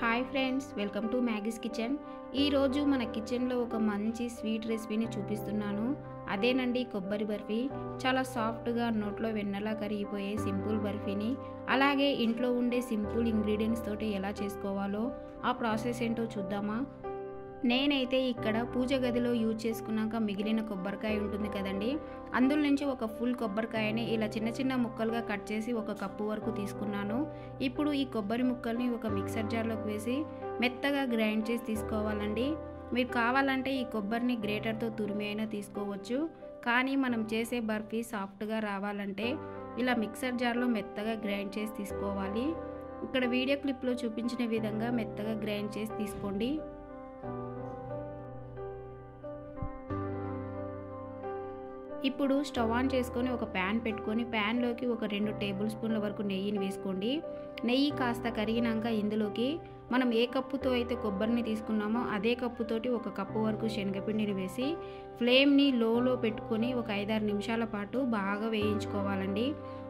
Hi friends, welcome to Maggie's kitchen. ఈరోజు మన కిచెన్లో ఒక మంచి స్వీట్ రెసిపీని చూపిస్తున్నాను. అదేనండి కొబ్బరి బర్ఫీ. చాలా సాఫ్ట్గా నోట్లో వెన్నలా కరిగిపోయే సింపుల్ బర్ఫీని అలాగే ఇంట్లో ఉండే సింపుల్ ఇంగ్రీడియంట్స్ తోటి ఎలా చేసుకోవాలో ఆ ప్రాసెస్ ఏంటో చూద్దామా. నేనైతే ఇక్కడ పూజ గదిలో యూజ్ చేసుకున్నాక మిగిలిన కొబ్బరికాయ ఉంటుంది కదండి, అందులో నుంచి ఒక ఫుల్ కొబ్బరికాయని ఇలా చిన్న చిన్న ముక్కలుగా కట్ చేసి ఒక కప్పు వరకు తీసుకున్నాను. ఇప్పుడు ఈ కొబ్బరి ముక్కల్ని ఒక మిక్సర్ జార్లోకి వేసి మెత్తగా గ్రైండ్ చేసి తీసుకోవాలండి. మీరు కావాలంటే ఈ కొబ్బరిని గ్రేటర్తో తురిమి అయినా తీసుకోవచ్చు, కానీ మనం చేసే బర్ఫీ సాఫ్ట్గా రావాలంటే ఇలా మిక్సర్ జార్లో మెత్తగా గ్రైండ్ చేసి తీసుకోవాలి. ఇక్కడ వీడియో క్లిప్లో చూపించిన విధంగా మెత్తగా గ్రైండ్ చేసి తీసుకోండి. ఇప్పుడు స్టవ్ ఆన్ చేసుకొని ఒక ప్యాన్ పెట్టుకొని ప్యాన్లోకి ఒక 2 టేబుల్ స్పూన్ల వరకు నెయ్యిని వేసుకోండి. నెయ్యి కాస్త కరిగినాక ఇందులోకి మనం ఏ కప్పుతో అయితే కొబ్బరిని తీసుకున్నామో అదే కప్పుతోటి ఒక కప్పు వరకు శనగపిండిని వేసి ఫ్లేమ్ని లోలో పెట్టుకొని ఒక 5-6 నిమిషాల పాటు బాగా వేయించుకోవాలండి.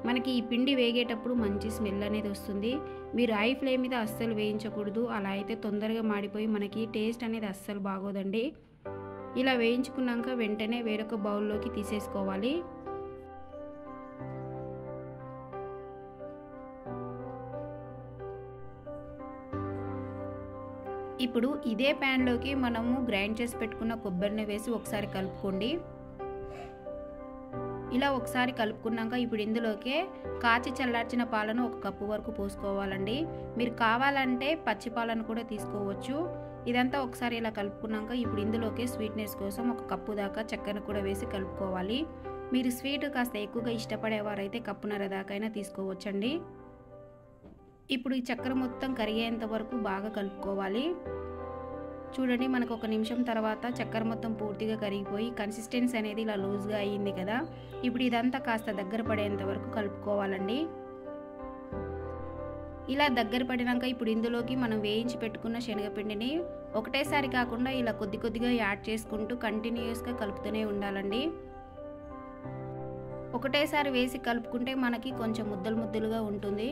మనకి ఈ పిండి వేగేటప్పుడు మంచి స్మెల్ అనేది వస్తుంది. మీరు హై ఫ్లేమ్ మీద అస్సలు వేయించకూడదు, అలా అయితే తొందరగా మాడిపోయి మనకి టేస్ట్ అనేది అస్సలు బాగోదండి. ఇలా వేయించుకున్నాక వెంటనే వేరొక బౌల్లోకి తీసేసుకోవాలి. ఇప్పుడు ఇదే ప్యాన్లోకి మనము గ్రైండ్ చేసి పెట్టుకున్న కొబ్బరిని వేసి ఒకసారి కలుపుకోండి. ఇలా ఒకసారి కలుపుకున్నాక ఇప్పుడు ఇందులోకే కాచి చల్లార్చిన పాలను ఒక కప్పు వరకు పోసుకోవాలండి. మీరు కావాలంటే పచ్చి పాలను కూడా తీసుకోవచ్చు. ఇదంతా ఒకసారి ఇలా కలుపుకున్నాక ఇప్పుడు ఇందులోకి స్వీట్నెస్ కోసం ఒక కప్పు దాకా చక్కెర కూడా వేసి కలుపుకోవాలి. మీరు స్వీట్ కాస్త ఎక్కువగా ఇష్టపడేవారైతే కప్పున్నర దాకైనా తీసుకోవచ్చండి. ఇప్పుడు ఈ చక్కెర మొత్తం కరిగేంత వరకు బాగా కలుపుకోవాలి. చూడండి, మనకు 1 నిమిషం తర్వాత చక్కెర మొత్తం పూర్తిగా కరిగిపోయి కన్సిస్టెన్సీ అనేది ఇలా లూజ్గా అయ్యింది కదా. ఇప్పుడు ఇదంతా కాస్త దగ్గర పడేంత వరకు కలుపుకోవాలండి. ఇలా దగ్గర పడినాక ఇప్పుడు ఇందులోకి మనం వేయించి పెట్టుకున్న శనగపిండిని ఒకటేసారి కాకుండా ఇలా కొద్ది కొద్దిగా యాడ్ చేసుకుంటూ కంటిన్యూస్గా కలుపుతూనే ఉండాలండి. ఒకటేసారి వేసి కలుపుకుంటే మనకి కొంచెం ముద్దలు ముద్దలుగా ఉంటుంది,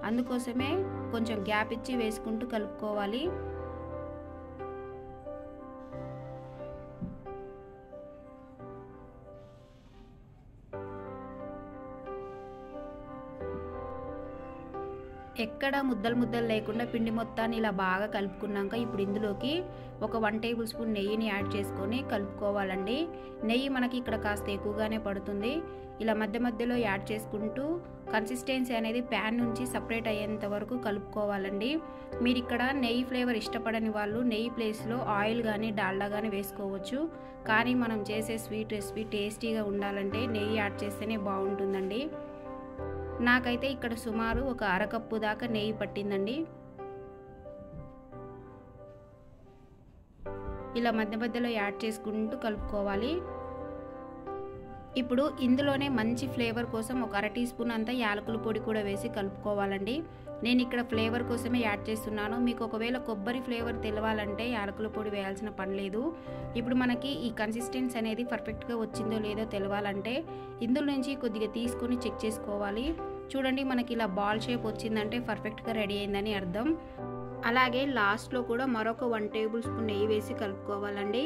అందుకోసమే కొంచెం గ్యాప్ ఇచ్చి వేసుకుంటూ కలుపుకోవాలి. ఎక్కడ ముద్దలు లేకుండా పిండి మొత్తాన్ని ఇలా బాగా కలుపుకున్నాక ఇప్పుడు ఇందులోకి ఒక 1 టేబుల్ స్పూన్ నెయ్యిని యాడ్ చేసుకొని కలుపుకోవాలండి. నెయ్యి మనకి ఇక్కడ కాస్త ఎక్కువగానే పడుతుంది. ఇలా మధ్య మధ్యలో యాడ్ చేసుకుంటూ కన్సిస్టెన్సీ అనేది ప్యాన్ నుంచి సపరేట్ అయ్యేంత వరకు కలుపుకోవాలండి. మీరు ఇక్కడ నెయ్యి ఫ్లేవర్ ఇష్టపడని వాళ్ళు నెయ్యి ప్లేస్లో ఆయిల్ కానీ డాల్డా కానీ వేసుకోవచ్చు, కానీ మనం చేసే స్వీట్ రెసిపీ టేస్టీగా ఉండాలంటే నెయ్యి యాడ్ చేస్తేనే బాగుంటుందండి. నాకైతే ఇక్కడ సుమారు ఒక అరకప్పు దాకా నెయ్యి పట్టిందండి. ఇలా మధ్య మధ్యలో యాడ్ చేసుకుంటూ కలుపుకోవాలి. ఇప్పుడు ఇందులోనే మంచి ఫ్లేవర్ కోసం ఒక 1/2 టీ స్పూన్ అంతా యాలకుల పొడి కూడా వేసి కలుపుకోవాలండి. నేను ఇక్కడ ఫ్లేవర్ కోసమే యాడ్ చేస్తున్నాను. మీకు ఒకవేళ కొబ్బరి ఫ్లేవర్ తెలవాలంటే యాలకుల పొడి వేయాల్సిన పని లేదు. ఇప్పుడు మనకి ఈ కన్సిస్టెన్సీ అనేది పర్ఫెక్ట్గా వచ్చిందో లేదో తెలవాలంటే ఇందులో నుంచి కొద్దిగా తీసుకొని చెక్ చేసుకోవాలి. చూడండి, మనకి ఇలా బాల్ షేప్ వచ్చిందంటే పర్ఫెక్ట్గా రెడీ అయిందని అర్థం. అలాగే లాస్ట్లో కూడా మరొక 1 టేబుల్ స్పూన్ నెయ్యి వేసి కలుపుకోవాలండి.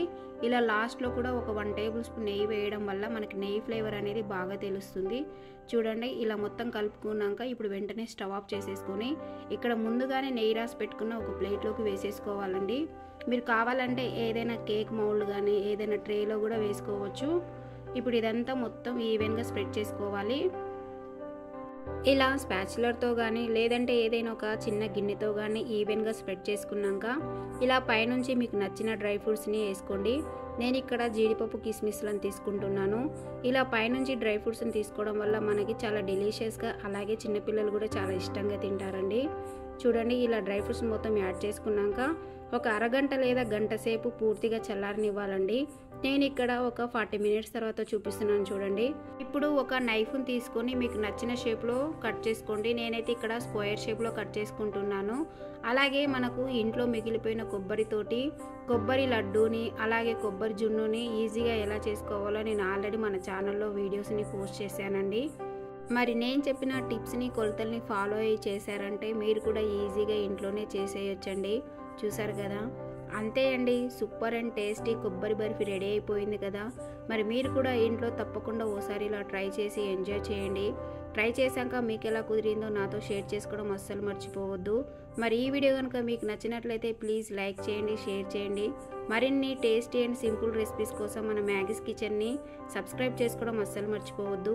ఇలా లాస్ట్లో కూడా ఒక 1 టేబుల్ స్పూన్ నెయ్యి వేయడం వల్ల మనకి నెయ్యి ఫ్లేవర్ అనేది బాగా తెలుస్తుంది. చూడండి, ఇలా మొత్తం కలుపుకున్నాక ఇప్పుడు వెంటనే స్టవ్ ఆఫ్ చేసేసుకొని ఇక్కడ ముందుగానే నెయ్యి రాసి పెట్టుకున్న ఒక ప్లేట్లోకి వేసేసుకోవాలండి. మీరు కావాలంటే ఏదైనా కేక్ మౌల్డ్ కానీ ఏదైనా ట్రేలో కూడా వేసుకోవచ్చు. ఇప్పుడు ఇదంతా మొత్తం ఈవెన్గా స్ప్రెడ్ చేసుకోవాలి. ఇలా స్పాచులర్తో కానీ లేదంటే ఏదైనా ఒక చిన్న గిన్నెతో కానీ ఈవెన్గా స్ప్రెడ్ చేసుకున్నాక ఇలా పైనుంచి మీకు నచ్చిన డ్రై ఫ్రూట్స్ని వేసుకోండి. నేను ఇక్కడ జీడిపప్పు కిస్మిస్లను తీసుకుంటున్నాను. ఇలా పైనుంచి డ్రై ఫ్రూట్స్ని తీసుకోవడం వల్ల మనకి చాలా డెలిషియస్గా అలాగే చిన్నపిల్లలు కూడా చాలా ఇష్టంగా తింటారండి. చూడండి, ఇలా డ్రై ఫ్రూట్స్ మొత్తం యాడ్ చేసుకున్నాక ఒక అరగంట లేదా గంట సేపు పూర్తిగా చల్లారనివ్వాలండి. నేను ఇక్కడ ఒక 40 మినిట్స్ తర్వాత చూపిస్తున్నాను చూడండి. ఇప్పుడు ఒక నైఫ్ని తీసుకొని మీకు నచ్చిన షేప్లో కట్ చేసుకోండి. నేనైతే ఇక్కడ స్క్వేర్ షేప్లో కట్ చేసుకుంటున్నాను. అలాగే మనకు ఇంట్లో మిగిలిపోయిన కొబ్బరితోటి కొబ్బరి లడ్డూని అలాగే కొబ్బరి జున్నుని ఈజీగా ఎలా చేసుకోవాలో నేను ఆల్రెడీ మన ఛానల్లో వీడియోస్ని పోస్ట్ చేశానండి. మరి నేను చెప్పిన టిప్స్ని కొలతల్ని ఫాలో అయ్యి చేశారంటే మీరు కూడా ఈజీగా ఇంట్లోనే చేసేయొచ్చండి. చూసారు కదా, అంతే అండి, సూపర్ అండ్ టేస్టీ కొబ్బరి బర్ఫీ రెడీ అయిపోయింది కదా. మరి మీరు కూడా ఇంట్లో తప్పకుండా ఓసారి ఇలా ట్రై చేసి ఎంజాయ్ చేయండి. ట్రై చేశాక మీకు ఎలా కుదిరిందో నాతో షేర్ చేసుకోవడం అస్సలు మర్చిపోవద్దు. మరి ఈ వీడియో కనుక మీకు నచ్చినట్లయితే ప్లీజ్ లైక్ చేయండి, షేర్ చేయండి. మరిన్ని టేస్టీ అండ్ సింపుల్ రెసిపీస్ కోసం మన మ్యాగీస్ కిచెన్ని సబ్స్క్రైబ్ చేసుకోవడం అస్సలు మర్చిపోవద్దు.